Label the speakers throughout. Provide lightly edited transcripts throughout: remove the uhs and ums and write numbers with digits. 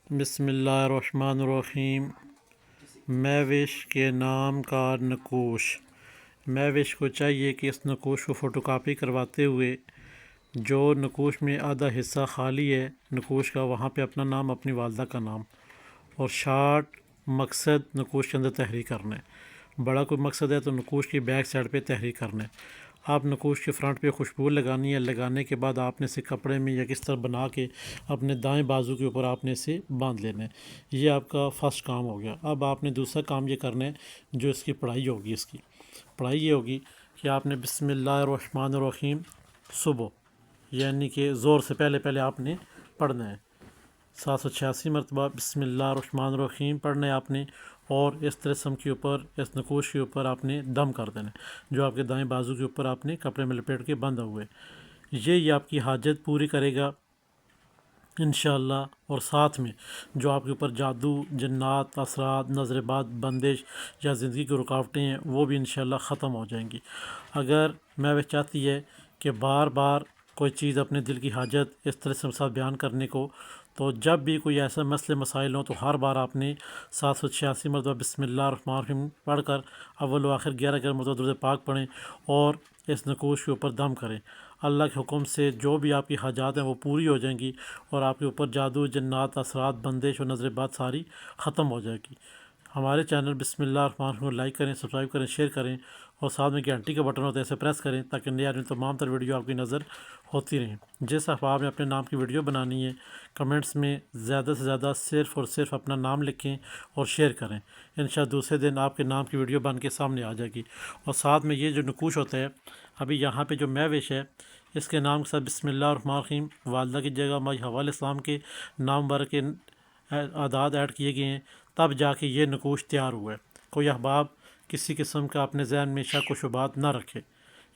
Speaker 1: بسم اللہ الرحمن الرحیم۔ مہوش کے نام کا نقوش۔ مہوش کو چاہیے کہ اس نقوش کو فوٹو کاپی کرواتے ہوئے جو نقوش میں آدھا حصہ خالی ہے نقوش کا، وہاں پہ اپنا نام، اپنی والدہ کا نام اور شارٹ مقصد نقوش کے اندر تحریر کرنا ہے۔ بڑا کوئی مقصد ہے تو نقوش کی بیک سائڈ پہ تحریر کرنا ہے۔ آپ نقوش کے فرنٹ پہ خوشبو لگانی ہے، لگانے کے بعد آپ نے اسے کپڑے میں یا کس طرح بنا کے اپنے دائیں بازو کے اوپر آپ نے اسے باندھ لینا ہے۔ یہ آپ کا فرسٹ کام ہو گیا۔ اب آپ نے دوسرا کام یہ کرنا ہے جو اس کی پڑھائی ہوگی۔ اس کی پڑھائی یہ ہوگی کہ آپ نے بسم اللہ الرحمن الرحیم صبح یعنی کہ زور سے پہلے آپ نے پڑھنا ہے۔ 786 مرتبہ بسم اللہ الرحمن الرحیم پڑھنا ہے آپ نے، اور اس طرح کے اوپر، اس نقوش کے اوپر آپ نے دم کر دینا ہے جو آپ کے دائیں بازو کے اوپر آپ نے کپڑے میں لپیٹ کے بندھا ہوئے۔ یہ آپ کی حاجت پوری کرے گا انشاءاللہ، اور ساتھ میں جو آپ کے اوپر جادو، جنات، اثرات، نظر بد، بندش یا زندگی کی رکاوٹیں ہیں وہ بھی انشاءاللہ ختم ہو جائیں گی۔ اگر مہوش چاہتی ہے کہ بار بار کوئی چیز اپنے دل کی حاجت اس طرح سے ساتھ بیان کرنے کو، تو جب بھی کوئی ایسا مسئلے مسائل ہوں تو ہر بار آپ نے 786 مرتبہ بسم اللہ الرحمن الرحیم پڑھ کر اول و آخر 11 مرتبہ درود پاک پڑھیں اور اس نقوش کے اوپر دم کریں۔ اللہ کے حکم سے جو بھی آپ کی حاجات ہیں وہ پوری ہو جائیں گی، اور آپ کے اوپر جادو، جنات، اثرات، بندش اور نظر بد ساری ختم ہو جائے گی۔ ہمارے چینل بسم اللہ الرحمن الرحیم کو لائک کریں، سبسکرائب کریں، شیئر کریں، اور ساتھ میں گھنٹی کا بٹن ہوتا ہے اسے پریس کریں تاکہ نئے آنے تمام تر ویڈیو آپ کی نظر ہوتی رہیں۔ جس احباب نے اپنے نام کی ویڈیو بنانی ہے کمنٹس میں زیادہ سے زیادہ صرف اور صرف اپنا نام لکھیں اور شیئر کریں۔ انشاءاللہ دوسرے دن آپ کے نام کی ویڈیو بن کے سامنے آ جائے گی۔ اور ساتھ میں یہ جو نقوش ہوتا ہے، ابھی یہاں پہ جو مہوش ہے اس کے نام کے ساتھ بسم اللہ الرحمن الرحیم، والدہ کی جگہ مائی حوا علیہ السلام کے نام بھر کے اعداد ایڈ کیے گئے ہیں، تب جا کے یہ نقوش تیار ہوا ہے۔ کوئی احباب کسی قسم کا اپنے ذہن میں شک و شبہات نہ رکھے۔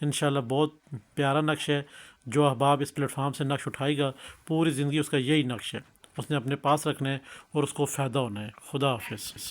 Speaker 1: انشاءاللہ بہت پیارا نقش ہے۔ جو احباب اس پلیٹ فارم سے نقش اٹھائے گا پوری زندگی اس کا یہی نقش ہے، اس نے اپنے پاس رکھنا ہے اور اس کو فائدہ ہونا ہے۔ خدا حافظ۔